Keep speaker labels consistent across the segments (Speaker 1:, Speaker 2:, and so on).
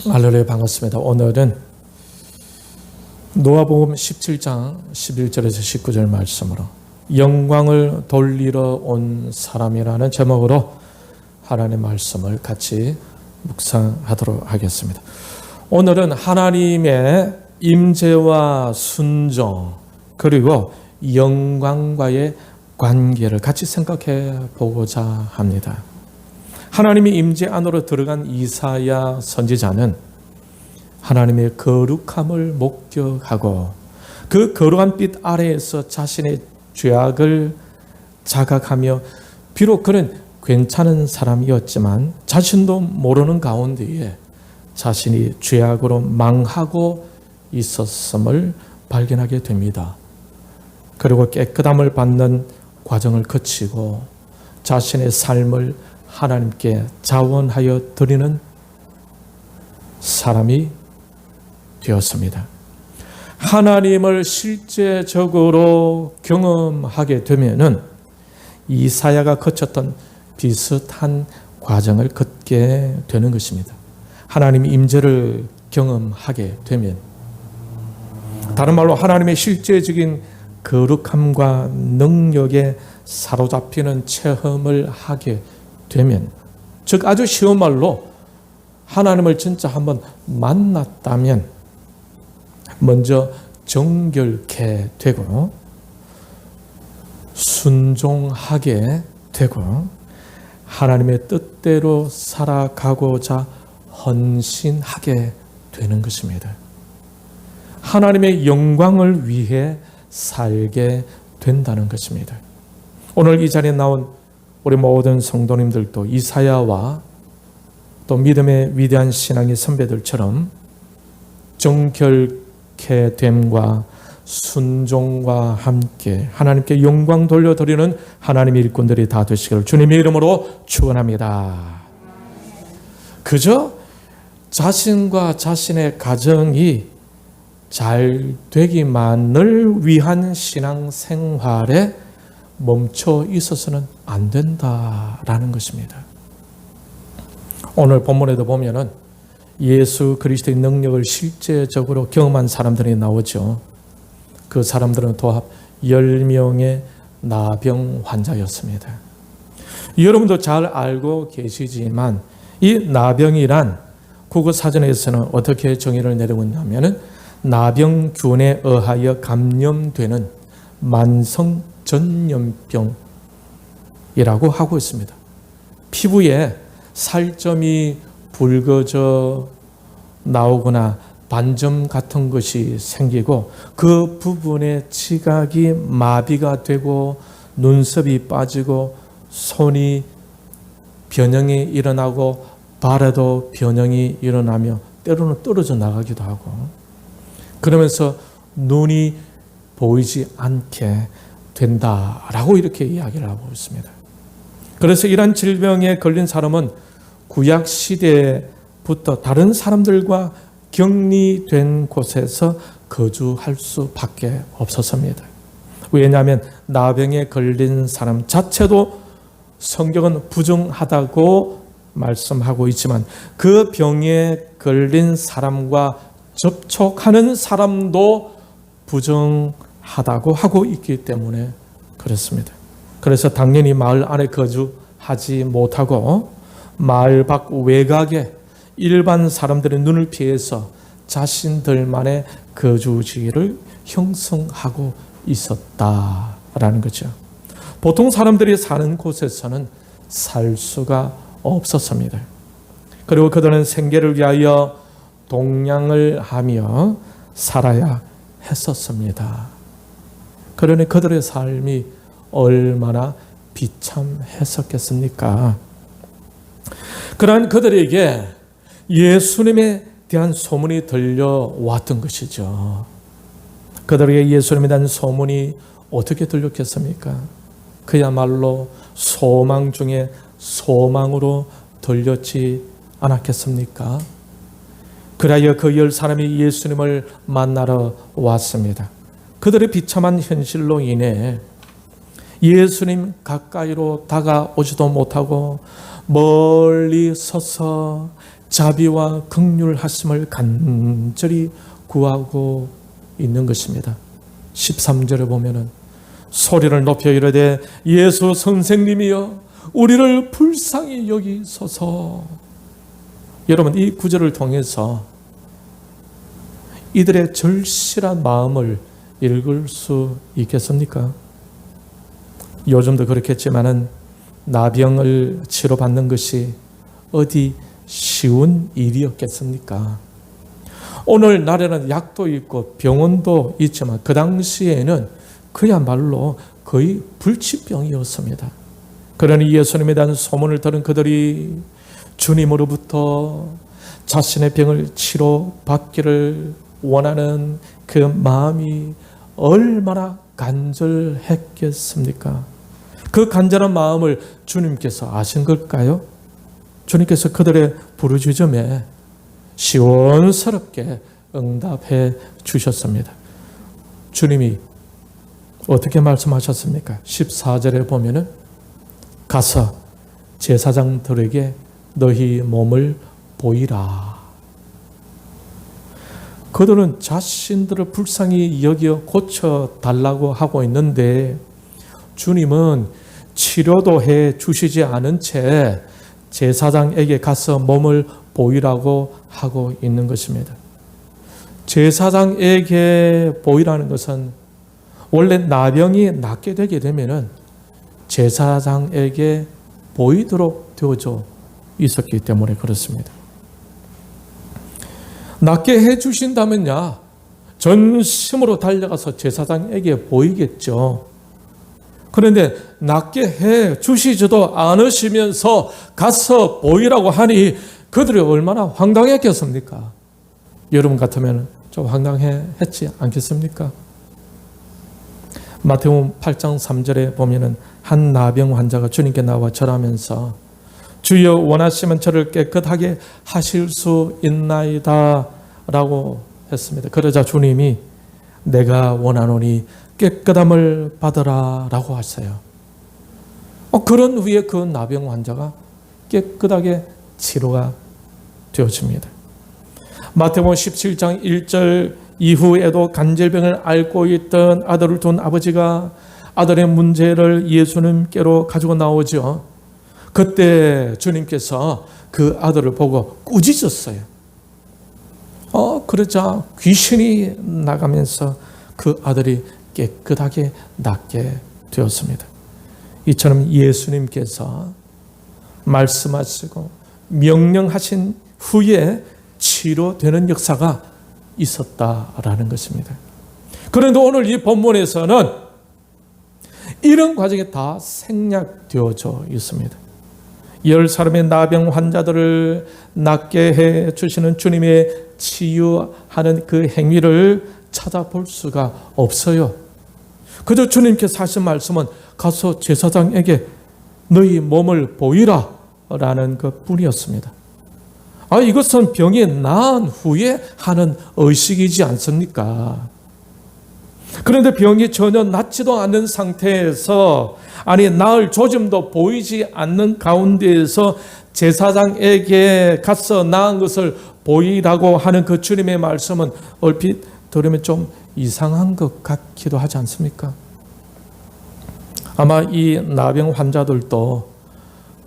Speaker 1: 할렐루야, 반갑습니다. 오늘은 노아복음 17장 11절에서 19절 말씀으로 영광을 돌리러 온 사람이라는 제목으로 하나님의 말씀을 같이 묵상하도록 하겠습니다. 오늘은 하나님의 임재와 순종 그리고 영광과의 관계를 같이 생각해 보고자 합니다. 하나님의 임재 안으로 들어간 이사야 선지자는 하나님의 거룩함을 목격하고 그 거룩한 빛 아래에서 자신의 죄악을 자각하며 비록 그는 괜찮은 사람이었지만 자신도 모르는 가운데에 자신이 죄악으로 망하고 있었음을 발견하게 됩니다. 그리고 깨끗함을 받는 과정을 거치고 자신의 삶을 하나님께 자원하여 드리는 사람이 되었습니다. 하나님을 실제적으로 경험하게 되면은 이사야가 거쳤던 비슷한 과정을 걷게 되는 것입니다. 하나님의 임재를 경험하게 되면, 다른 말로 하나님의 실제적인 거룩함과 능력에 사로잡히는 체험을 하게 되면, 즉 아주 쉬운 말로 하나님을 진짜 한번 만났다면 먼저 정결케 되고 순종하게 되고 하나님의 뜻대로 살아가고자 헌신하게 되는 것입니다. 하나님의 영광을 위해 살게 된다는 것입니다. 오늘 이 자리에 나온 우리 모든 성도님들도 이사야와 또 믿음의 위대한 신앙의 선배들처럼 정결케 됨과 순종과 함께 하나님께 영광 돌려드리는 하나님의 일꾼들이 다 되시기를 주님의 이름으로 축원합니다. 그저 자신과 자신의 가정이 잘 되기만을 위한 신앙생활에 멈춰 있어서는 안 된다라는 것입니다. 오늘 본문에도 보면은 예수 그리스도의 능력을 실제적으로 경험한 사람들이 나오죠. 그 사람들은 도합 10명의 나병 환자였습니다. 여러분도 잘 알고 계시지만 이 나병이란 국어사전에서는 어떻게 정의를 내리고 있냐면은 나병균에 의하여 감염되는 만성 전염병이라고 하고 있습니다. 피부에 살점이 붉어져 나오거나 반점 같은 것이 생기고 그 부분에 지각이 마비가 되고 눈썹이 빠지고 손이 변형이 일어나고 발에도 변형이 일어나며 때로는 떨어져 나가기도 하고 그러면서 눈이 보이지 않게 된다라고 이렇게 이야기를 하고 있습니다. 그래서 이러한 질병에 걸린 사람은 구약 시대부터 다른 사람들과 격리된 곳에서 거주할 수밖에 없었습니다. 왜냐하면 나병에 걸린 사람 자체도 성경은 부정하다고 말씀하고 있지만 그 병에 걸린 사람과 접촉하는 사람도 부정하다고 하고 있기 때문에 그렇습니다. 그래서 당연히 마을 안에 거주하지 못하고 마을 밖 외곽에 일반 사람들의 눈을 피해서 자신들만의 거주지를 형성하고 있었다라는 거죠. 보통 사람들이 사는 곳에서는 살 수가 없었습니다. 그리고 그들은 생계를 위하여 동냥을 하며 살아야 했었습니다. 그러니 그들의 삶이 얼마나 비참했었겠습니까? 그러한 그들에게 예수님에 대한 소문이 들려왔던 것이죠. 그들에게 예수님에 대한 소문이 어떻게 들렸겠습니까? 그야말로 소망 중에 소망으로 들렸지 않았겠습니까? 그리하여 그 10사람이 예수님을 만나러 왔습니다. 그들의 비참한 현실로 인해 예수님 가까이로 다가오지도 못하고 멀리 서서 자비와 긍휼하심을 간절히 구하고 있는 것입니다. 13절에 보면은 소리를 높여 이르되 예수 선생님이여 우리를 불쌍히 여기소서. 여러분, 이 구절을 통해서 이들의 절실한 마음을 읽을 수 있겠습니까? 요즘도 그렇겠지만은 나병을 치료받는 것이 어디 쉬운 일이었겠습니까? 오늘날에는 약도 있고 병원도 있지만 그 당시에는 그야말로 거의 불치병이었습니다. 그러니 예수님에 대한 소문을 들은 그들이 주님으로부터 자신의 병을 치료받기를 원하는 그 마음이 얼마나 간절했겠습니까? 그 간절한 마음을 주님께서 아신 걸까요? 주님께서 그들의 부르짖음에 시원스럽게 응답해 주셨습니다. 주님이 어떻게 말씀하셨습니까? 14절에 보면은 가서 제사장들에게 너희 몸을 보이라. 그들은 자신들을 불쌍히 여겨 고쳐달라고 하고 있는데 주님은 치료도 해 주시지 않은 채 제사장에게 가서 몸을 보이라고 하고 있는 것입니다. 제사장에게 보이라는 것은 원래 나병이 낫게 되게 되면은 제사장에게 보이도록 되어져 있었기 때문에 그렇습니다. 낫게 해 주신다면야 전심으로 달려가서 제사장에게 보이겠죠. 그런데 낫게 해 주시지도 않으시면서 가서 보이라고 하니 그들이 얼마나 황당했겠습니까? 여러분 같으면 좀 황당했지 않겠습니까? 마태복음 8장 3절에 보면은 한 나병 환자가 주님께 나와 절하면서 주여 원하시면 저를 깨끗하게 하실 수 있나이다 라고 했습니다. 그러자 주님이 내가 원하노니 깨끗함을 받으라 라고 하세요. 그런 후에 그 나병 환자가 깨끗하게 치료가 되어집니다. 마태복음 17장 1절 이후에도 간질병을 앓고 있던 아들을 둔 아버지가 아들의 문제를 예수님께로 가지고 나오죠. 그때 주님께서 그 아들을 보고 꾸짖었어요. 그러자 귀신이 나가면서 그 아들이 깨끗하게 낫게 되었습니다. 이처럼 예수님께서 말씀하시고 명령하신 후에 치료되는 역사가 있었다라는 것입니다. 그런데 오늘 이 본문에서는 이런 과정이 다 생략되어져 있습니다. 10사람의 나병 환자들을 낫게 해 주시는 주님의 치유하는 그 행위를 찾아볼 수가 없어요. 그저 주님께서 하신 말씀은 가서 제사장에게 너희 몸을 보이라 라는 것 뿐이었습니다. 이것은 병이 나은 후에 하는 의식이지 않습니까? 그런데 병이 전혀 낫지도 않는 상태에서 나을 조짐도 보이지 않는 가운데에서 제사장에게 가서 나은 것을 보이라고 하는 그 주님의 말씀은 얼핏 들으면 좀 이상한 것 같기도 하지 않습니까? 아마 이 나병 환자들도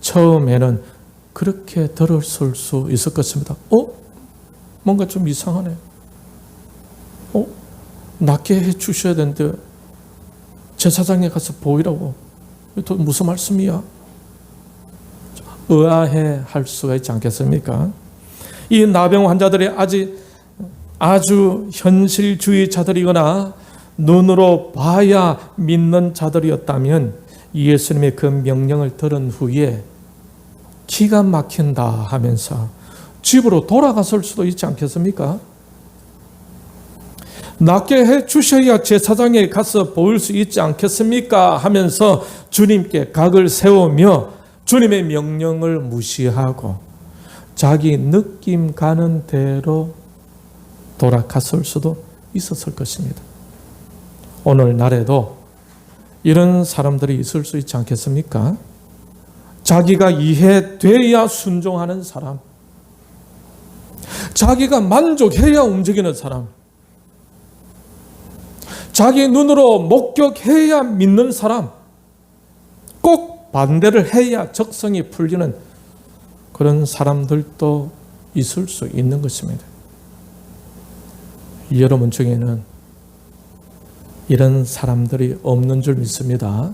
Speaker 1: 처음에는 그렇게 들었을 수 있을 것입니다. 뭔가 좀 이상하네. 낫게 해 주셔야 되는데 제사장에 가서 보이라고. 또 무슨 말씀이야? 의아해 할 수가 있지 않겠습니까? 이 나병 환자들이 아주 현실주의자들이거나 눈으로 봐야 믿는 자들이었다면 예수님의 그 명령을 들은 후에 기가 막힌다 하면서 집으로 돌아갔을 수도 있지 않겠습니까? 낫게 해 주셔야 제사장에 가서 보일 수 있지 않겠습니까? 하면서 주님께 각을 세우며 주님의 명령을 무시하고 자기 느낌 가는 대로 돌아갔을 수도 있었을 것입니다. 오늘날에도 이런 사람들이 있을 수 있지 않겠습니까? 자기가 이해돼야 순종하는 사람, 자기가 만족해야 움직이는 사람, 자기 눈으로 목격해야 믿는 사람, 꼭 반대를 해야 적성이 풀리는 그런 사람들도 있을 수 있는 것입니다. 여러분 중에는 이런 사람들이 없는 줄 믿습니다.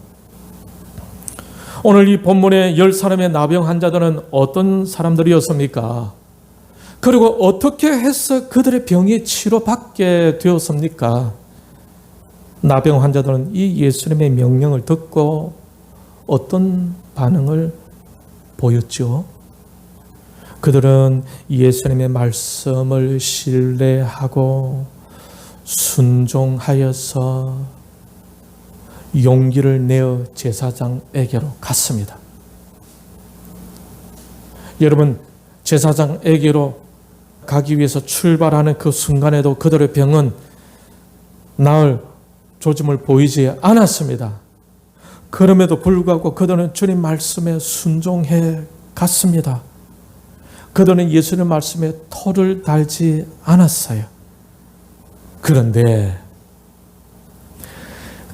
Speaker 1: 오늘 이 본문의 10사람의 나병 환자들은 어떤 사람들이었습니까? 그리고 어떻게 해서 그들의 병이 치료받게 되었습니까? 나병 환자들은 이 예수님의 명령을 듣고 어떤 반응을 보였죠? 그들은 예수님의 말씀을 신뢰하고 순종하여서 용기를 내어 제사장에게로 갔습니다. 여러분, 제사장에게로 가기 위해서 출발하는 그 순간에도 그들의 병은 나을 조짐을 보이지 않았습니다. 그럼에도 불구하고 그들은 주님 말씀에 순종해 갔습니다. 그들은 예수님 말씀에 토를 달지 않았어요. 그런데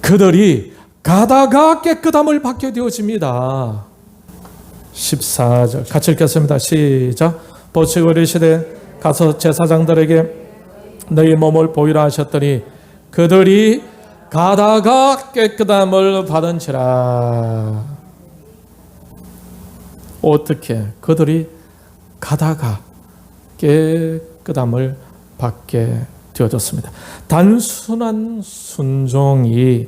Speaker 1: 그들이 가다가 깨끗함을 받게 되어집니다. 14절 같이 읽겠습니다. 시작. 보시고 이르시되 가서 제사장들에게 너희 몸을 보이라 하셨더니 그들이 가다가 깨끗함을 받은지라. 어떻게 그들이 가다가 깨끗함을 받게 되어졌습니다. 단순한 순종이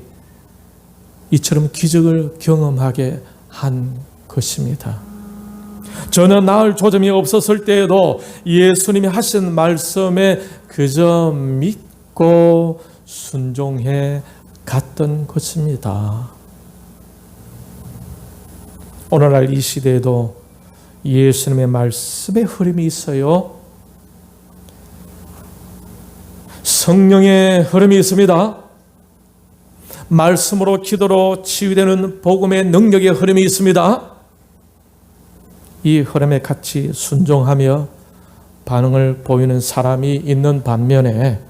Speaker 1: 이처럼 기적을 경험하게 한 것입니다. 전혀 나을 조짐이 없었을 때에도 예수님이 하신 말씀에 그저 믿고 순종해 갔던 것입니다. 오늘날 이 시대에도 예수님의 말씀에 흐름이 있어요. 성령의 흐름이 있습니다. 말씀으로 기도로 치유되는 복음의 능력의 흐름이 있습니다. 이 흐름에 같이 순종하며 반응을 보이는 사람이 있는 반면에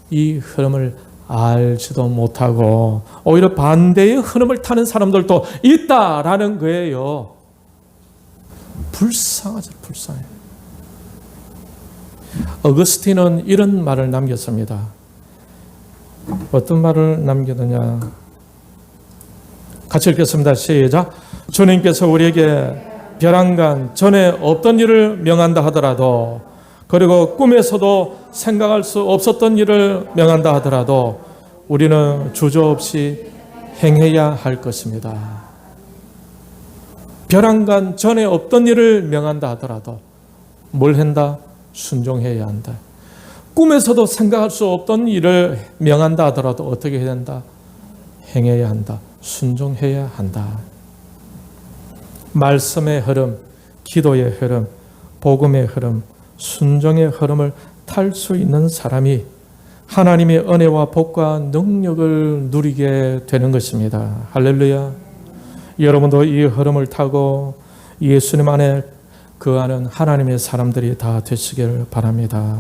Speaker 1: 이 흐름을 알지도 못하고 오히려 반대의 흐름을 타는 사람들도 있다라는 거예요. 불쌍하죠, 불쌍해. 어거스틴은 이런 말을 남겼습니다. 어떤 말을 남겼느냐? 같이 읽겠습니다. 시작. 주님께서 우리에게 벼랑간 전에 없던 일을 명한다 하더라도, 그리고 꿈에서도 생각할 수 없었던 일을 명한다 하더라도 우리는 주저없이 행해야 할 것입니다. 벼랑간 전에 없던 일을 명한다 하더라도 뭘 한다? 순종해야 한다. 꿈에서도 생각할 수 없던 일을 명한다 하더라도 어떻게 해야 된다? 행해야 한다. 순종해야 한다. 말씀의 흐름, 기도의 흐름, 복음의 흐름, 순종의 흐름을 탈 수 있는 사람이 하나님의 은혜와 복과 능력을 누리게 되는 것입니다. 할렐루야. 여러분도 이 흐름을 타고 예수님 안에 거하는 하나님의 사람들이 다 되시길 바랍니다.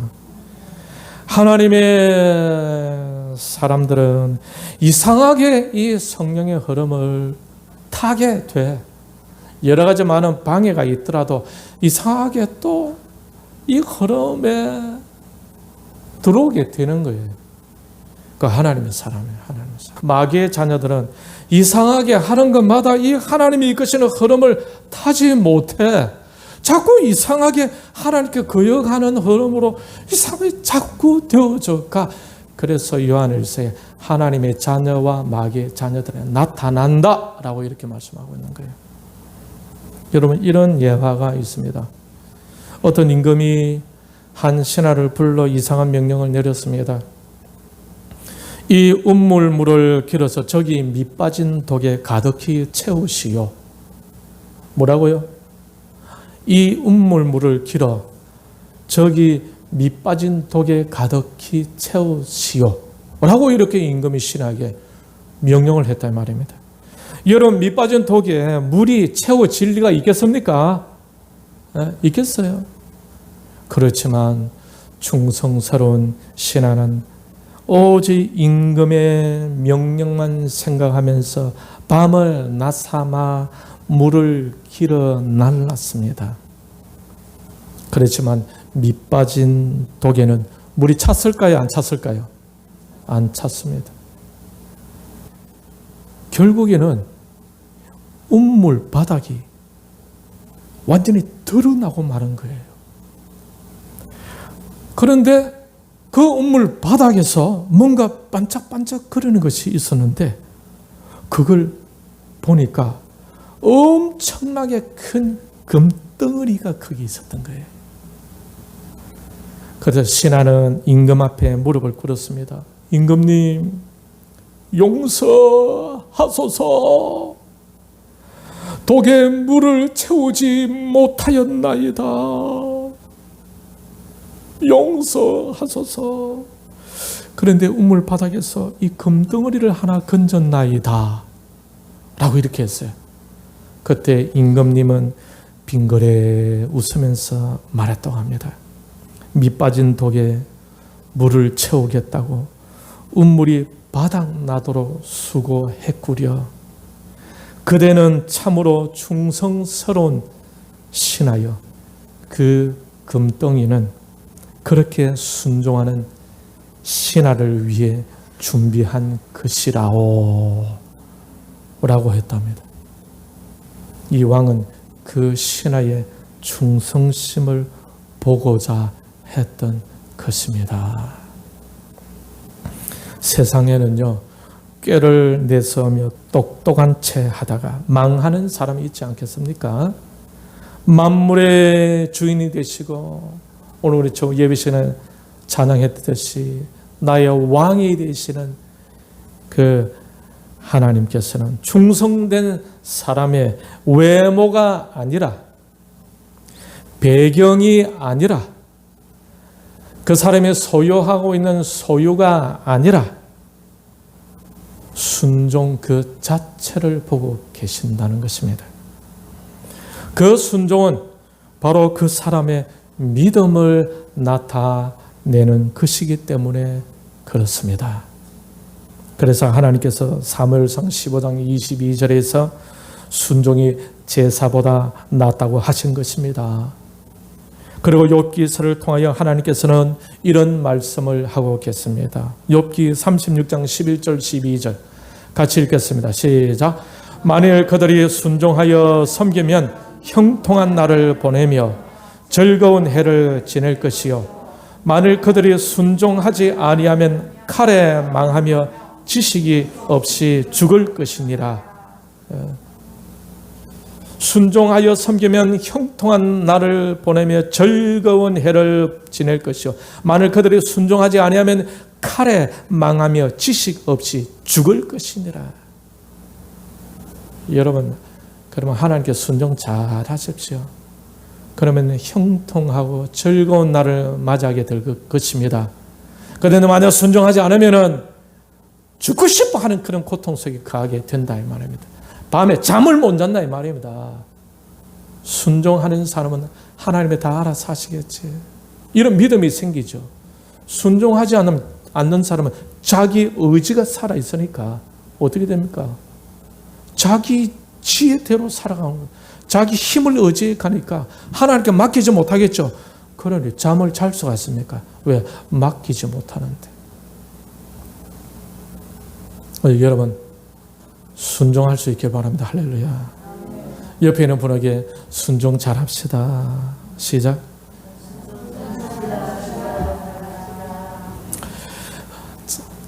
Speaker 1: 하나님의 사람들은 이상하게 이 성령의 흐름을 타게 돼. 여러 가지 많은 방해가 있더라도 이상하게 또 이 흐름에 들어오게 되는 거예요. 그 하나님의 사람이에요. 하나님의 사람. 마귀의 자녀들은 이상하게 하는 것마다 이 하나님이 이끄시는 흐름을 타지 못해. 자꾸 이상하게 하나님께 거역하는 흐름으로 이상하게 자꾸 되어져 가. 그래서 요한일서에 하나님의 자녀와 마귀의 자녀들에 나타난다라고 이렇게 말씀하고 있는 거예요. 여러분, 이런 예화가 있습니다. 어떤 임금이 한 신하를 불러 이상한 명령을 내렸습니다. 이 운물물을 길어서 저기 밑 빠진 독에 가득히 채우시오. 뭐라고요? 이 운물물을 길어 저기 밑 빠진 독에 가득히 채우시오. 라고 이렇게 임금이 신하에게 명령을 했단 말입니다. 여러분, 밑 빠진 독에 물이 채워질 리가 있겠습니까? 있겠어요? 그렇지만 충성스러운 신하는 오직 임금의 명령만 생각하면서 밤을 낮삼아 물을 길어 날랐습니다. 그렇지만 밑빠진 독에는 물이 찼을까요? 안 찼을까요? 안 찼습니다. 결국에는 운물 바닥이 완전히 드러나고 마른 거예요. 그런데 그 운물 바닥에서 뭔가 반짝반짝 거리는 것이 있었는데 그걸 보니까 엄청나게 큰 금덩어리가 거기 있었던 거예요. 그래서 신하는 임금 앞에 무릎을 꿇었습니다. 임금님, 용서하소서. 독에 물을 채우지 못하였나이다. 용서하소서. 그런데 우물 바닥에서 이 금덩어리를 하나 건졌나이다 라고 이렇게 했어요. 그때 임금님은 빙그레 웃으면서 말했다고 합니다. 밑빠진 독에 물을 채우겠다고 운물이 바닥나도록 수고했구려. 그대는 참으로 충성스러운 신하여 그 금덩이는 그렇게 순종하는 신하를 위해 준비한 것이라오 라고 했답니다. 이 왕은 그 신하의 충성심을 보고자 했던 것입니다. 세상에는요, 꾀를 내서며 똑똑한 채 하다가 망하는 사람이 있지 않겠습니까? 만물의 주인이 되시고 오늘 우리 예배 시간에 찬양했듯이 나의 왕이 되시는 그 하나님께서는 충성된 사람의 외모가 아니라 배경이 아니라 그 사람이 소유하고 있는 소유가 아니라 순종 그 자체를 보고 계신다는 것입니다. 그 순종은 바로 그 사람의 믿음을 나타내는 것이기 때문에 그렇습니다. 그래서 하나님께서 사무엘상 15장 22절에서 순종이 제사보다 낫다고 하신 것입니다. 그리고 욥기서를 통하여 하나님께서는 이런 말씀을 하고 계십니다. 욥기 36장 11절 12절 같이 읽겠습니다. 시작. 만일 그들이 순종하여 섬기면 형통한 날을 보내며 즐거운 해를 지낼 것이요 만일 그들이 순종하지 아니하면 칼에 망하며 지식이 없이 죽을 것이니라. 순종하여 섬기면 형통한 날을 보내며 즐거운 해를 지낼 것이요 만일 그들이 순종하지 아니하면 칼에 망하며 지식 없이 죽을 것이니라. 여러분, 그러면 하나님께 순종 잘 하십시오. 그러면 형통하고 즐거운 날을 맞이하게 될 것입니다. 그런데 만약 순종하지 않으면 죽고 싶어 하는 그런 고통 속에 거하게 된다 이 말입니다. 밤에 잠을 못 잔다 이 말입니다. 순종하는 사람은 하나님이 다 알아서 하시겠지. 이런 믿음이 생기죠. 순종하지 않는 사람은 자기 의지가 살아있으니까 어떻게 됩니까? 자기 지혜대로 살아가는 거예요. 자기 힘을 의지하니까 하나님께 맡기지 못하겠죠. 그러니 잠을 잘 수가 있습니까? 왜? 맡기지 못하는데. 여러분, 순종할 수 있길 바랍니다. 할렐루야. 옆에 있는 분에게 순종 잘합시다. 시작.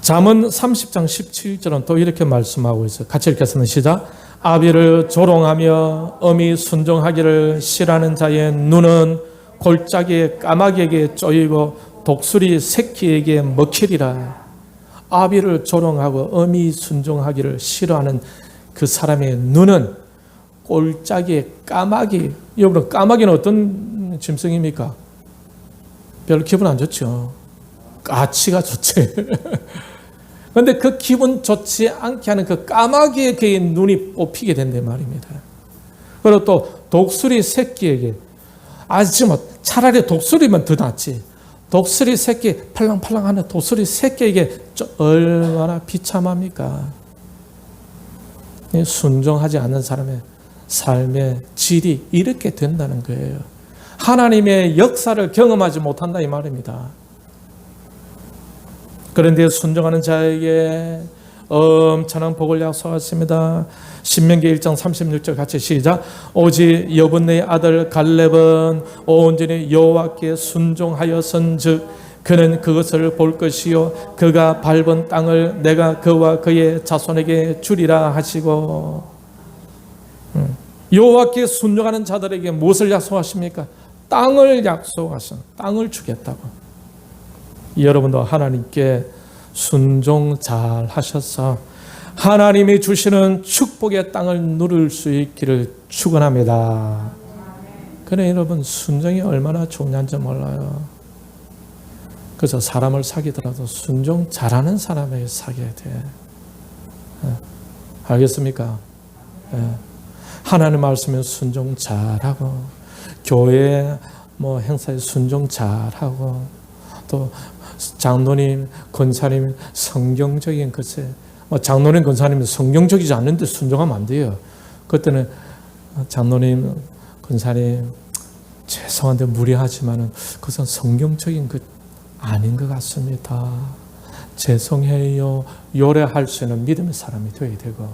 Speaker 1: 잠언 30장 17절은 또 이렇게 말씀하고 있어요. 같이 읽겠습니다. 시작. 아비를 조롱하며 엄히 순종하기를 싫어하는 자의 눈은 골짜기의 까마귀에게 쪼이고 독수리 새끼에게 먹히리라. 아비를 조롱하고 엄히 순종하기를 싫어하는 그 사람의 눈은 골짜기의 까마귀. 여러분, 까마귀는 어떤 짐승입니까? 별로 기분 안 좋죠. 까치가 좋지. 그런데 그 기분 좋지 않게 하는 그 까마귀의 그의 눈이 뽑히게 된단 말입니다. 그리고 또 독수리 새끼에게, 차라리 독수리면 더 낫지. 독수리 새끼, 팔랑팔랑하는 독수리 새끼에게 얼마나 비참합니까? 순종하지 않는 사람의 삶의 질이 이렇게 된다는 거예요. 하나님의 역사를 경험하지 못한다 이 말입니다. 그런데 순종하는 자에게 엄청난 복을 약속하십니다. 신명기 1장 36절 같이 시작. 오직 여분의 아들 갈렙은 온전히 여호와께 순종하였은즉 그는 그것을 볼 것이요 그가 밟은 땅을 내가 그와 그의 자손에게 주리라 하시고. 여호와께 순종하는 자들에게 무엇을 약속하십니까? 땅을 약속하신, 땅을 주겠다고. 여러분도 하나님께 순종 잘 하셔서 하나님이 주시는 축복의 땅을 누릴 수 있기를 축원합니다. 그래 여러분, 순종이 얼마나 중요한지 몰라요. 그래서 사람을 사귀더라도 순종 잘하는 사람에게 사귀어야 돼. 알겠습니까? 하나님 말씀에 순종 잘하고, 교회 행사에 순종 잘하고, 또 장로님, 권사님 성경적인 것에, 장로님, 권사님은 성경적이지 않는데 순종하면 안 돼요. 그때는 장로님, 권사님 죄송한데 무리하지만은 그것은 성경적인 것 아닌 것 같습니다. 죄송해요. 요래할 수 있는 믿음의 사람이 되어야 되고,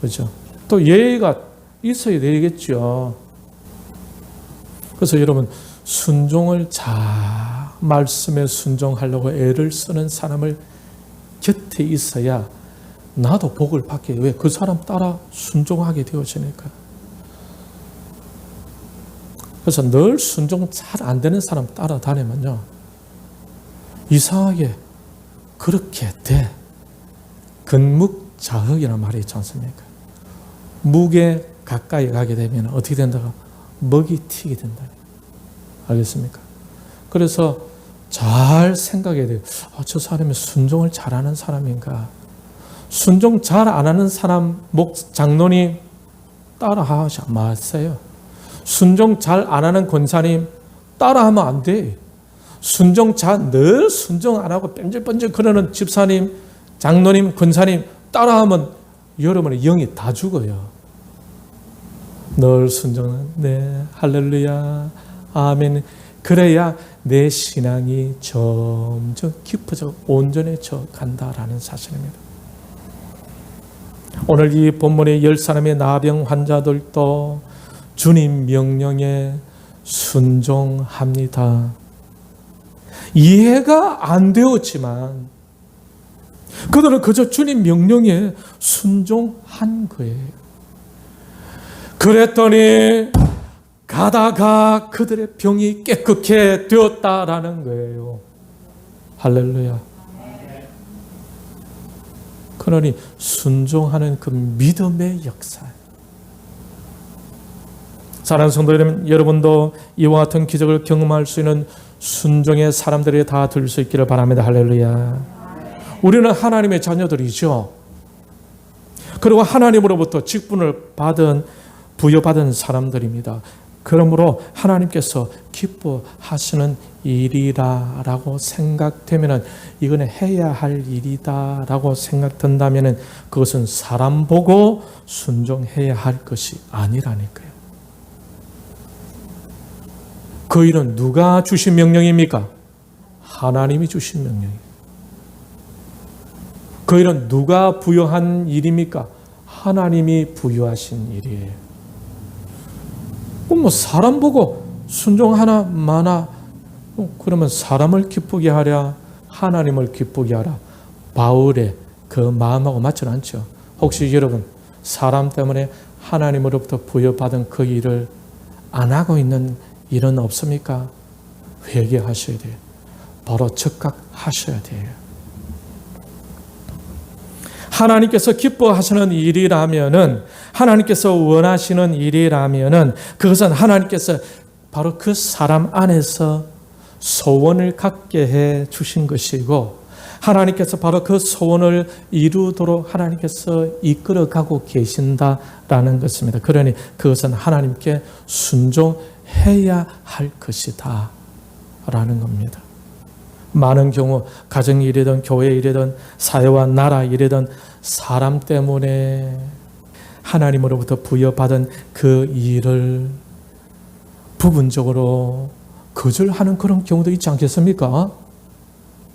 Speaker 1: 그렇죠? 또 예의가 있어야 되겠죠. 그래서 여러분, 순종을 말씀에 순종하려고 애를 쓰는 사람을 곁에 있어야 나도 복을 받게. 왜? 그 사람 따라 순종하게 되어지니까. 그래서 늘 순종 잘 안 되는 사람 따라다니면요, 이상하게 그렇게 돼. 근묵자흑이라는 말이 있지 않습니까? 묵에 가까이 가게 되면 어떻게 된다고? 먹이 튀게 된다. 알겠습니까? 그래서 잘 생각해야 돼요. 저 사람이 순종을 잘하는 사람인가? 순종 잘 안 하는 사람, 장로님 따라하지 마세요. 순종 잘 안 하는 권사님 따라하면 안 돼. 늘 순종 안 하고 뺀질뺀질 그러는 집사님, 장로님, 권사님 따라하면 여러분의 영이 다 죽어요. 늘 순종은, 네, 할렐루야, 아멘. 그래야 내 신앙이 점점 깊어져 온전해져 간다라는 사실입니다. 오늘 이 본문의 10사람의 나병 환자들도 주님 명령에 순종합니다. 이해가 안 되었지만 그들은 그저 주님 명령에 순종한 거예요. 그랬더니 가다가 그들의 병이 깨끗해 되었다라는 거예요. 할렐루야. 그러니 순종하는 그 믿음의 역사. 사랑하는 성도 여러분도 이와 같은 기적을 경험할 수 있는 순종의 사람들이 다 될 수 있기를 바랍니다. 할렐루야. 우리는 하나님의 자녀들이죠. 그리고 하나님으로부터 직분을 부여받은 사람들입니다. 그러므로 하나님께서 기뻐하시는 일이라고 생각되면, 이건 해야 할 일이다라고 생각된다면 그것은 사람 보고 순종해야 할 것이 아니라니까요. 그 일은 누가 주신 명령입니까? 하나님이 주신 명령이에요. 그 일은 누가 부여한 일입니까? 하나님이 부여하신 일이에요. 사람 보고 순종하나 마나, 그러면 사람을 기쁘게 하랴 하나님을 기쁘게 하라, 바울의 그 마음하고 맞지 않죠. 혹시 여러분 사람 때문에 하나님으로부터 부여받은 그 일을 안 하고 있는 일은 없습니까? 회개하셔야 돼요. 바로 즉각하셔야 돼요. 하나님께서 기뻐하시는 일이라면은, 하나님께서 원하시는 일이라면은 그것은 하나님께서 바로 그 사람 안에서 소원을 갖게 해 주신 것이고, 하나님께서 바로 그 소원을 이루도록 하나님께서 이끌어가고 계신다라는 것입니다. 그러니 그것은 하나님께 순종해야 할 것이다. 된다라는 겁니다. 많은 경우 가정 일이든 교회 일이든 사회와 나라 일이든 사람 때문에 하나님으로부터 부여받은 그 일을 부분적으로 거절하는 그런 경우도 있지 않겠습니까?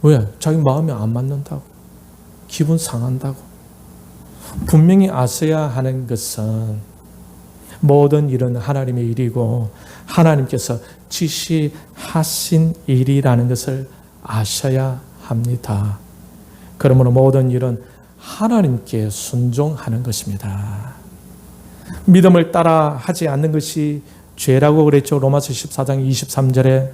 Speaker 1: 왜? 자기 마음이 안 맞는다고, 기분 상한다고. 분명히 아셔야 하는 것은 모든 일은 하나님의 일이고 하나님께서 지시하신 일이라는 것을 아셔야 합니다. 그러므로 모든 일은 하나님께 순종하는 것입니다. 믿음을 따라 하지 않는 것이 죄라고 그랬죠. 로마서 14장 23절에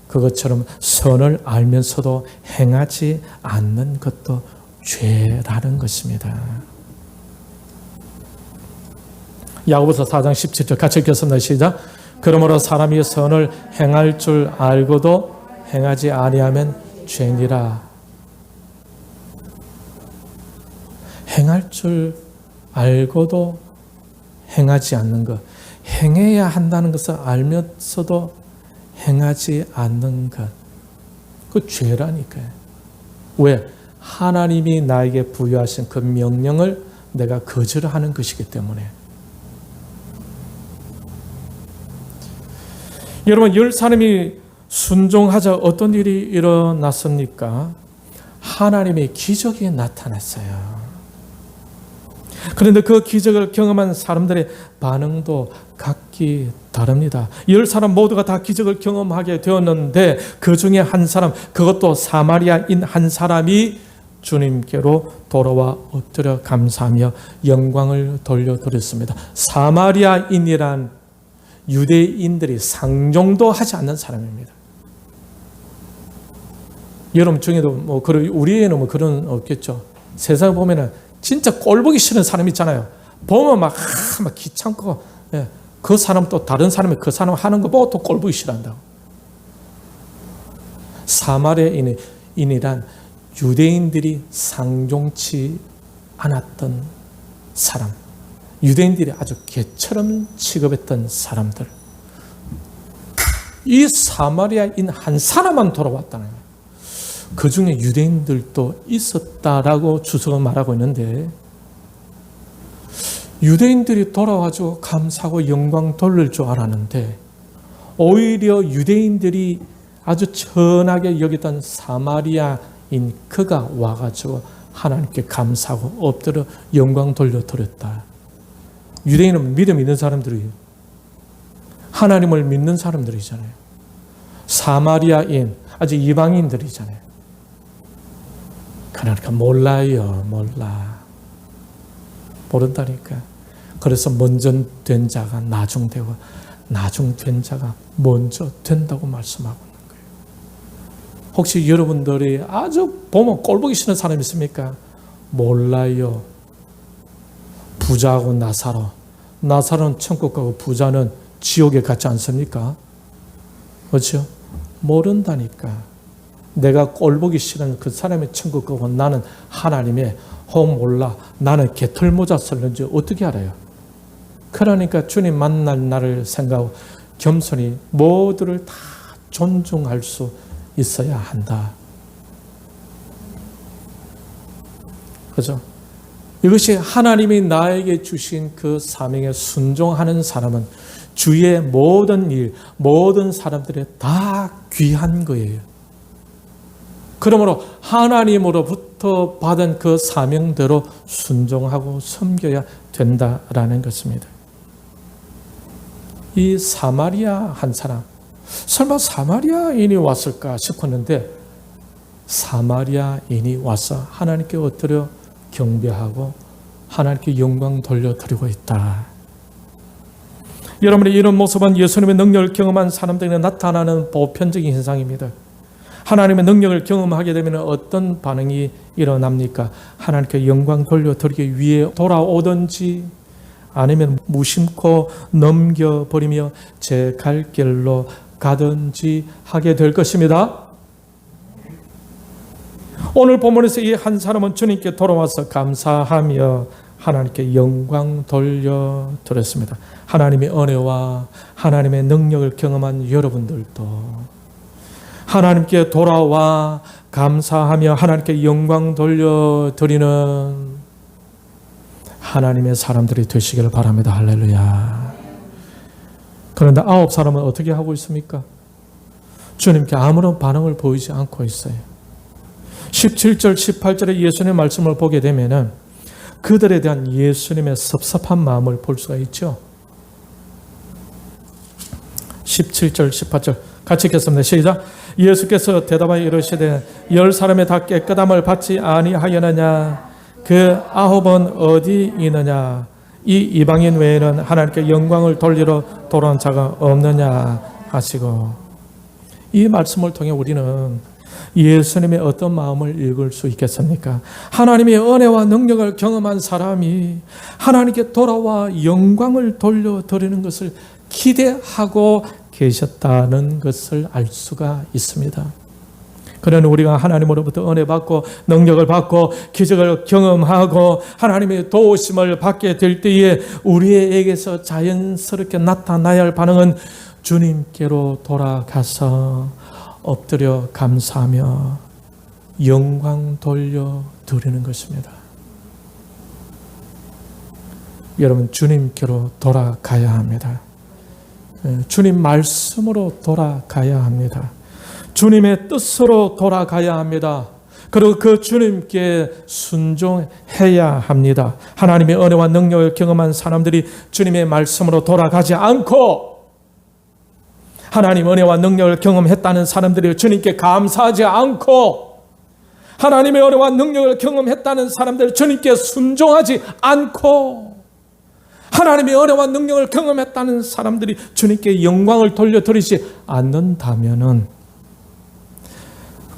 Speaker 1: 그것처럼 선을 알면서도 행하지 않는 것도 죄라는 것입니다. 야고보서 4장 17절 같이 읽겠습니다. 시작. 그러므로 사람이 선을 행할 줄 알고도 행하지 아니하면 죄니라. 행할 줄 알고도 행하지 않는 것, 행해야 한다는 것을 알면서도 행하지 않는 것, 그 죄라니까요. 왜? 하나님이 나에게 부여하신 그 명령을 내가 거절하는 것이기 때문에. 여러분, 10사람이 순종하자 어떤 일이 일어났습니까? 하나님의 기적이 나타났어요. 그런데 그 기적을 경험한 사람들의 반응도 각기 다릅니다. 10사람 모두가 다 기적을 경험하게 되었는데 그 중에 한 사람, 그것도 사마리아인 한 사람이 주님께로 돌아와 엎드려 감사하며 영광을 돌려드렸습니다. 사마리아인이란 유대인들이 상종도 하지 않는 사람입니다. 여러분 중에도 우리에는 그런 없겠죠. 세상에 보면은 진짜 꼴보기 싫은 사람 있잖아요. 보면 막 귀찮고, 그 사람 또 다른 사람이 그 사람 하는 거 보고 또 꼴보기 싫어한다고. 사마리아인이란 유대인들이 상종치 않았던 사람, 유대인들이 아주 개처럼 취급했던 사람들, 이 사마리아인 한 사람만 돌아왔다는 거예요. 그 중에 유대인들도 있었다라고 주석은 말하고 있는데, 유대인들이 돌아와서 감사하고 영광 돌릴 줄 알았는데 오히려 유대인들이 아주 천하게 여기던 사마리아인 그가 와가지고 하나님께 감사하고 엎드려 영광 돌려드렸다. 유대인은 믿음 있는 사람들이에요. 하나님을 믿는 사람들이잖아요. 사마리아인, 아주 이방인들이잖아요. 그러니까 몰라요. 모른다니까. 그래서 먼저 된 자가 나중되고 나중된 자가 먼저 된다고 말씀하고 있는 거예요. 혹시 여러분들이 아주 보면 꼴보기 싫은 사람 있습니까? 몰라요. 부자하고 나사로는 천국 가고 부자는 지옥에 갔지 않습니까? 그렇죠? 모른다니까. 내가 꼴보기 싫은 그 사람의 천국 가고 나는 하나님의 몰라. 나는 개털모자 썼는지 어떻게 알아요? 그러니까 주님 만날 날을 생각하고 겸손히 모두를 다 존중할 수 있어야 한다. 그죠? 이것이 하나님이 나에게 주신 그 사명에 순종하는 사람은 주위의 모든 일, 모든 사람들이 다 귀한 거예요. 그러므로 하나님으로부터 받은 그 사명대로 순종하고 섬겨야 된다라는 것입니다. 이 사마리아 한 사람, 설마 사마리아인이 왔을까 싶었는데 사마리아인이 와서 하나님께 엎드려 경배하고 하나님께 영광 돌려드리고 있다. 여러분의 이런 모습은 예수님의 능력을 경험한 사람들에게 나타나는 보편적인 현상입니다. 하나님의 능력을 경험하게 되면 어떤 반응이 일어납니까? 하나님께 영광 돌려드리기 위해 돌아오든지 아니면 무심코 넘겨버리며 제 갈 길로 가든지 하게 될 것입니다. 오늘 본문에서 이 한 사람은 주님께 돌아와서 감사하며 하나님께 영광 돌려드렸습니다. 하나님의 은혜와 하나님의 능력을 경험한 여러분들도 하나님께 돌아와 감사하며 하나님께 영광 돌려드리는 하나님의 사람들이 되시기를 바랍니다. 할렐루야. 그런데 9사람은 어떻게 하고 있습니까? 주님께 아무런 반응을 보이지 않고 있어요. 17절, 18절의 예수님의 말씀을 보게 되면은 그들에 대한 예수님의 섭섭한 마음을 볼 수가 있죠. 17절, 18절 같이 읽겠습니다. 시작. 예수께서 대답하여 이르시되 10사람이 다 깨끗함을 받지 아니하였느냐? 그 9은 어디 있느냐? 이 이방인 외에는 하나님께 영광을 돌리러 돌아온 자가 없느냐 하시고, 이 말씀을 통해 우리는 예수님의 어떤 마음을 읽을 수 있겠습니까? 하나님의 은혜와 능력을 경험한 사람이 하나님께 돌아와 영광을 돌려드리는 것을 기대하고 계셨다는 것을 알 수가 있습니다. 그러나 우리가 하나님으로부터 은혜 받고 능력을 받고 기적을 경험하고 하나님의 도우심을 받게 될 때에 우리에게서 자연스럽게 나타나야 할 반응은 주님께로 돌아가서 엎드려 감사하며 영광 돌려드리는 것입니다. 여러분, 주님께로 돌아가야 합니다. 주님 말씀으로 돌아가야 합니다. 주님의 뜻으로 돌아가야 합니다. 그리고 그 주님께 순종해야 합니다. 하나님의 은혜와 능력을 경험한 사람들이 주님의 말씀으로 돌아가지 않고, 하나님 은혜와 능력을 경험했다는 사람들이 주님께 감사하지 않고, 하나님의 은혜와 능력을 경험했다는 사람들이 주님께 순종하지 않고, 하나님의 은혜와 능력을 경험했다는 사람들이 주님께 영광을 돌려드리지 않는다면은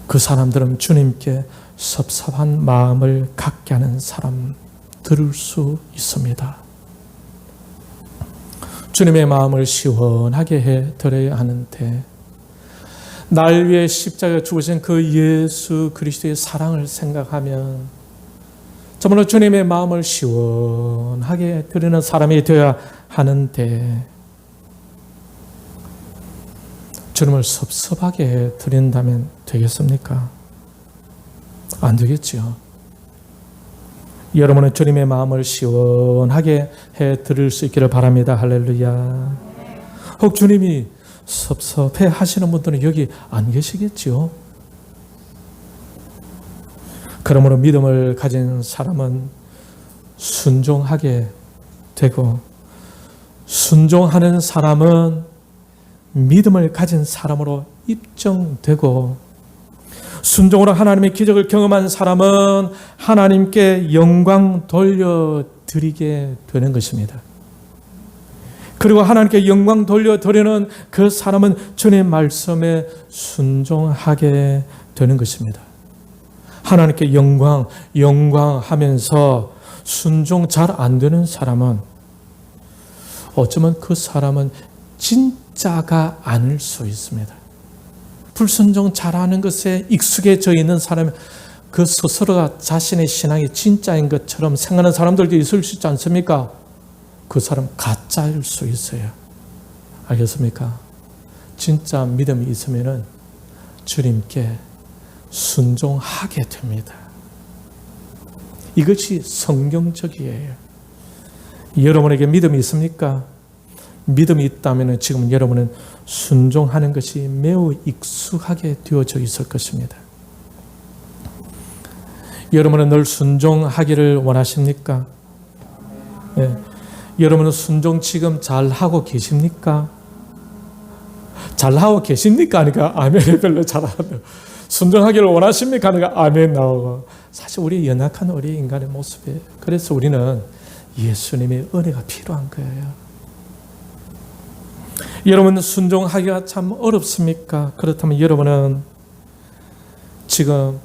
Speaker 1: 그 사람들은 주님께 섭섭한 마음을 갖게 하는 사람들일 수 있습니다. 주님의 마음을 시원하게 해드려야 하는데, 날 위해 십자가에 죽으신 그 예수 그리스도의 사랑을 생각하면 정말로 주님의 마음을 시원하게 드리는 사람이 되어야 하는데, 주님을 섭섭하게 드린다면 되겠습니까? 안 되겠죠. 여러분은 주님의 마음을 시원하게 해 드릴 수 있기를 바랍니다. 할렐루야. 혹 주님이 섭섭해 하시는 분들은 여기 안 계시겠죠. 그러므로 믿음을 가진 사람은 순종하게 되고, 순종하는 사람은 믿음을 가진 사람으로 입증되고, 순종으로 하나님의 기적을 경험한 사람은 하나님께 영광 돌려드리게 되는 것입니다. 그리고 하나님께 영광 돌려드리는 그 사람은 주님의 말씀에 순종하게 되는 것입니다. 하나님께 영광 하면서 순종 잘 안 되는 사람은 어쩌면 그 사람은 진짜가 아닐 수 있습니다. 불순종 잘하는 것에 익숙해져 있는 사람은 그 스스로가 자신의 신앙이 진짜인 것처럼 생각하는 사람들도 있을 수 있지 않습니까? 그 사람 가짜일 수 있어요. 알겠습니까? 진짜 믿음이 있으면은 주님께 순종하게 됩니다. 이것이 성경적이에요. 여러분에게 믿음이 있습니까? 믿음이 있다면 지금 여러분은 순종하는 것이 매우 익숙하게 되어져 있을 것입니다. 여러분은 늘 순종하기를 원하십니까? 네. 여러분은 순종 지금 잘하고 계십니까? 잘하고 계십니까? 하니까 아멘이 별로 잘하는데, 순종하기를 원하십니까? 하니까 아멘 나오고. 사실 우리 연약한 우리 인간의 모습이에요. 그래서 우리는 예수님의 은혜가 필요한 거예요. 여러분, 순종하기가 참 어렵습니까? 그렇다면 여러분은 지금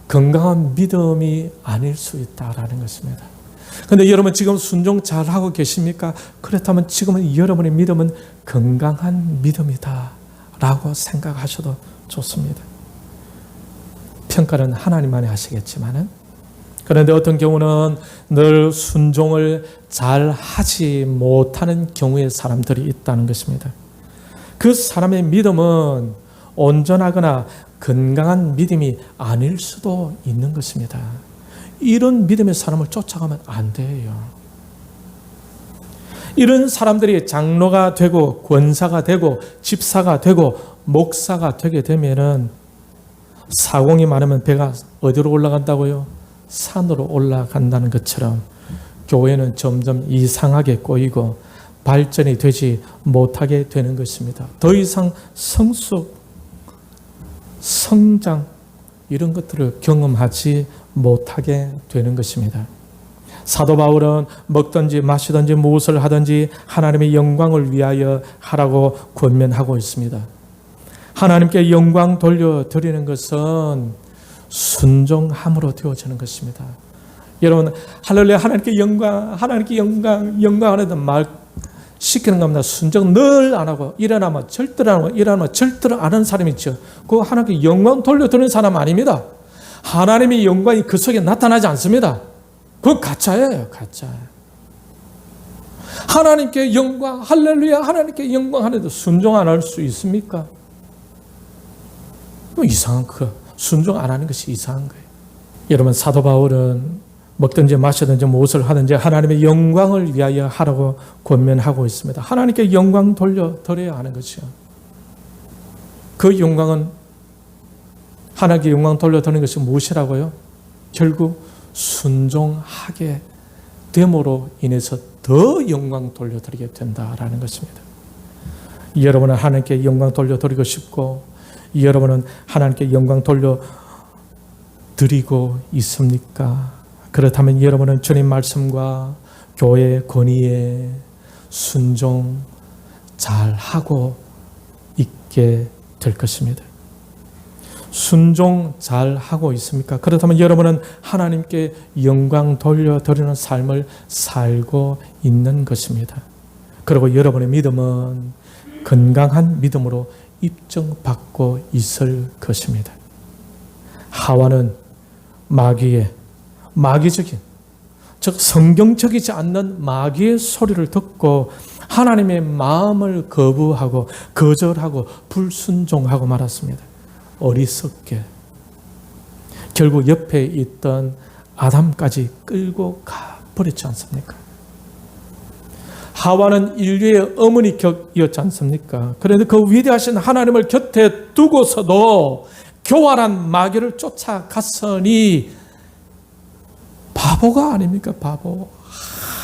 Speaker 1: 건강한 믿음이 아닐 수 있다라는 것입니다. 그런데 여러분 지금 순종 잘하고 계십니까? 그렇다면 지금은 여러분의 믿음은 건강한 믿음이다 라고 생각하셔도 좋습니다. 평가는 하나님만이 하시겠지만은, 그런데 어떤 경우는 늘 순종을 잘 하지 못하는 경우의 사람들이 있다는 것입니다. 그 사람의 믿음은 온전하거나 건강한 믿음이 아닐 수도 있는 것입니다. 이런 믿음의 사람을 쫓아가면 안 돼요. 이런 사람들이 장로가 되고 권사가 되고 집사가 되고 목사가 되게 되면은 사공이 많으면 배가 어디로 올라간다고요? 산으로 올라간다는 것처럼 교회는 점점 이상하게 꼬이고 발전이 되지 못하게 되는 것입니다. 더 이상 성숙, 성장 이런 것들을 경험하지 못하게 되는 것입니다. 사도 바울은 먹든지 마시든지 무엇을 하든지 하나님의 영광을 위하여 하라고 권면하고 있습니다. 하나님께 영광 돌려드리는 것은 순종함으로 되어지는 것입니다. 여러분, 할렐루야, 하나님께 영광, 하나님께 영광, 영광 하는 말 시키는 겁니다. 순종 늘 안 하고, 일어나면 절대로 안 하고, 일어나면 절대로 안 하는 사람 있죠. 그거 하나님께 영광 돌려드리는 사람 아닙니다. 하나님의 영광이 그 속에 나타나지 않습니다. 그건 가짜예요, 가짜. 하나님께 영광, 할렐루야, 하나님께 영광 하는데 순종 안 할 수 있습니까? 이상한 거, 순종 안 하는 것이 이상한 거예요. 여러분, 사도 바울은 먹든지 마시든지 무엇을 하든지 하나님의 영광을 위하여 하라고 권면하고 있습니다. 하나님께 영광 돌려드려야 하는 것이요. 그 영광은, 하나님께 영광 돌려드리는 것이 무엇이라고요? 결국 순종하게 됨으로 인해서 더 영광 돌려드리게 된다라는 것입니다. 여러분은 하나님께 영광 돌려드리고 싶고, 여러분은 하나님께 영광 돌려드리고 있습니까? 그렇다면 여러분은 주님 말씀과 교회의 권위에 순종 잘하고 있게 될 것입니다. 순종 잘하고 있습니까? 그렇다면 여러분은 하나님께 영광 돌려드리는 삶을 살고 있는 것입니다. 그리고 여러분의 믿음은 건강한 믿음으로 입증받고 있을 것입니다. 하와는 마귀적인, 즉 성경적이지 않는 마귀의 소리를 듣고 하나님의 마음을 거부하고 거절하고 불순종하고 말았습니다. 어리석게. 결국 옆에 있던 아담까지 끌고 가버렸지 않습니까? 하와는 인류의 어머니 격이었지 않습니까? 그런데 그 위대하신 하나님을 곁에 두고서도 교활한 마귀를 쫓아갔으니 바보가 아닙니까? 바보.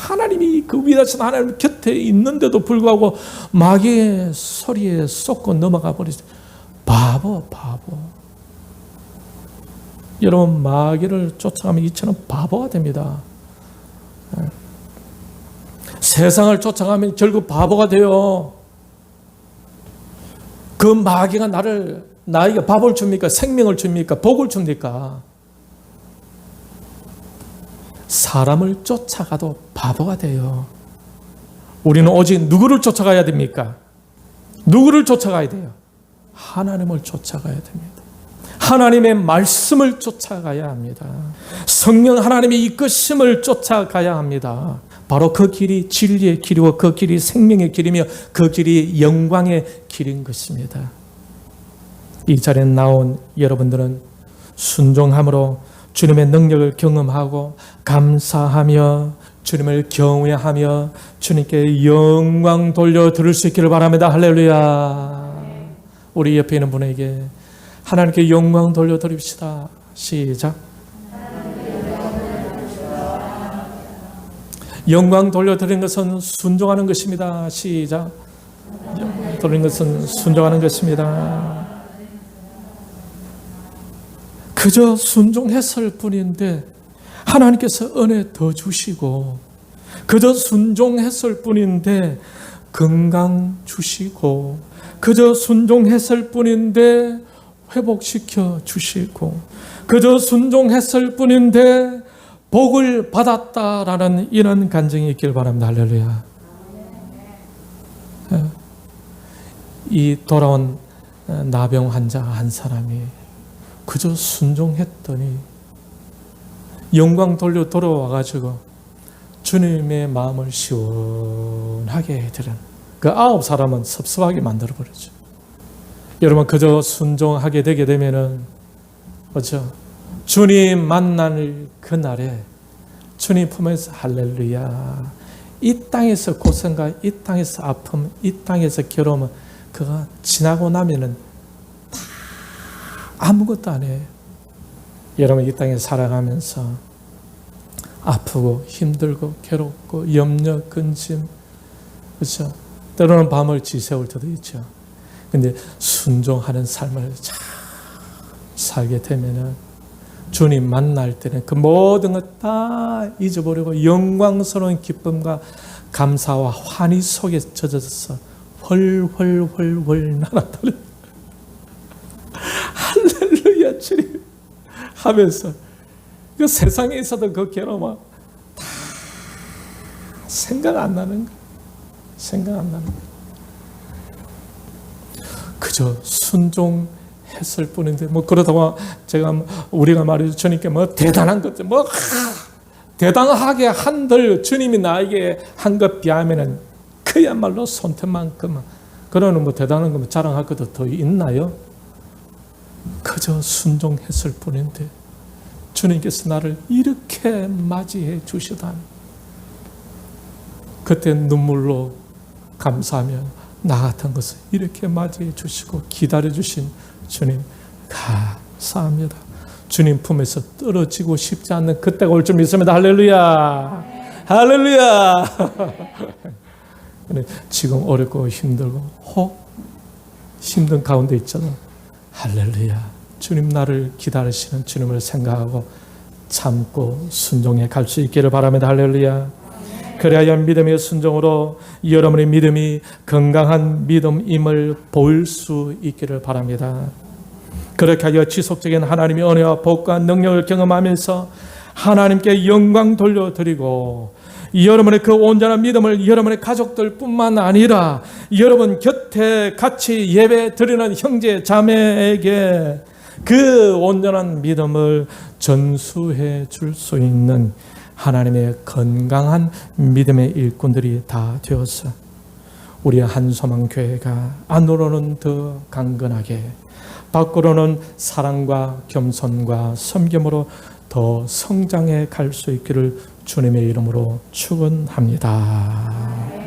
Speaker 1: 하나님이 그 위대하신 하나님 곁에 있는데도 불구하고 마귀의 소리에 쏟고 넘어가 버리죠. 바보. 여러분, 마귀를 쫓아가면 이처럼 바보가 됩니다. 세상을 쫓아가면 결국 바보가 돼요. 그 마귀가 나에게 밥을 줍니까? 생명을 줍니까? 복을 줍니까? 사람을 쫓아가도 바보가 돼요. 우리는 오직 누구를 쫓아가야 됩니까? 누구를 쫓아가야 돼요? 하나님을 쫓아가야 됩니다. 하나님의 말씀을 쫓아가야 합니다. 성령 하나님의 이끄심을 쫓아가야 합니다. 바로 그 길이 진리의 길이고 그 길이 생명의 길이며 그 길이 영광의 길인 것입니다. 이 자리에 나온 여러분들은 순종함으로 주님의 능력을 경험하고 감사하며 주님을 경외하며 주님께 영광 돌려드릴 수 있기를 바랍니다. 할렐루야. 우리 옆에 있는 분에게 하나님께 영광 돌려드립시다. 시작. 영광 돌려드리는 것은 순종하는 것입니다. 시작. 돌리는 것은 순종하는 것입니다. 그저 순종했을 뿐인데 하나님께서 은혜 더 주시고, 그저 순종했을 뿐인데 건강 주시고, 그저 순종했을 뿐인데 회복시켜 주시고, 그저 순종했을 뿐인데 복을 받았다라는 이런 간증이 있길 바랍니다. 할렐루야. 이 돌아온 나병 환자 한 사람이 그저 순종했더니 영광 돌아와가지고 주님의 마음을 시원하게 해드린 그 9 사람은 섭섭하게 만들어버렸죠. 여러분 그저 순종하게 되게 되면은 그렇죠? 주님 만날 그날에 주님 품에서 할렐루야, 이 땅에서 고생과 이 땅에서 아픔, 이 땅에서 괴로움은 그거 지나고 나면은 다 아무것도 안 해요. 여러분 이 땅에 살아가면서 아프고 힘들고 괴롭고 염려, 근심, 그렇죠? 때로는 밤을 지새울 때도 있죠. 근데 순종하는 삶을 잘 살게 되면은 주님 만날 때는 그 모든 것 다 잊어버리고 영광스러운 기쁨과 감사와 환희 속에 젖어서 훨훨훨훨 날아다니 할렐루야 주님 하면서 그 세상에 있어도 그 괴로움 다 생각 안 나는 거예요. 생각 안 나는 거예요. 그저 순종했을 뿐인데 뭐 그러다가 우리가 말이죠, 주님께 뭐 대단한 것들 뭐 대단하게 한들 주님이 나에게 한 것 비하면은 그야말로 손톱만큼, 그러는 뭐 대단한 거 자랑할 것도 더 있나요? 그저 순종했을 뿐인데 주님께서 나를 이렇게 맞이해 주시다니, 그때 눈물로 감사하며 나 같은 것을 이렇게 맞이해 주시고 기다려 주신 주님 감사합니다. 주님 품에서 떨어지고 싶지 않는 그때가 올 줄 믿습니다. 할렐루야, 할렐루야. 지금 어렵고 힘들고 혹 힘든 가운데 있잖아. 할렐루야, 주님 나를 기다리시는 주님을 생각하고 참고 순종해 갈 수 있기를 바랍니다. 할렐루야. 그래야 믿음의 순종으로 여러분의 믿음이 건강한 믿음임을 보일 수 있기를 바랍니다. 그렇게 하여 지속적인 하나님의 은혜와 복과 능력을 경험하면서 하나님께 영광 돌려드리고 여러분의 그 온전한 믿음을 여러분의 가족들뿐만 아니라 여러분 곁에 같이 예배 드리는 형제 자매에게 그 온전한 믿음을 전수해 줄 수 있는 하나님의 건강한 믿음의 일꾼들이 다 되어서 우리 한소망교회가 안으로는 더 강건하게, 밖으로는 사랑과 겸손과 섬김으로 더 성장해 갈 수 있기를 주님의 이름으로 축원합니다.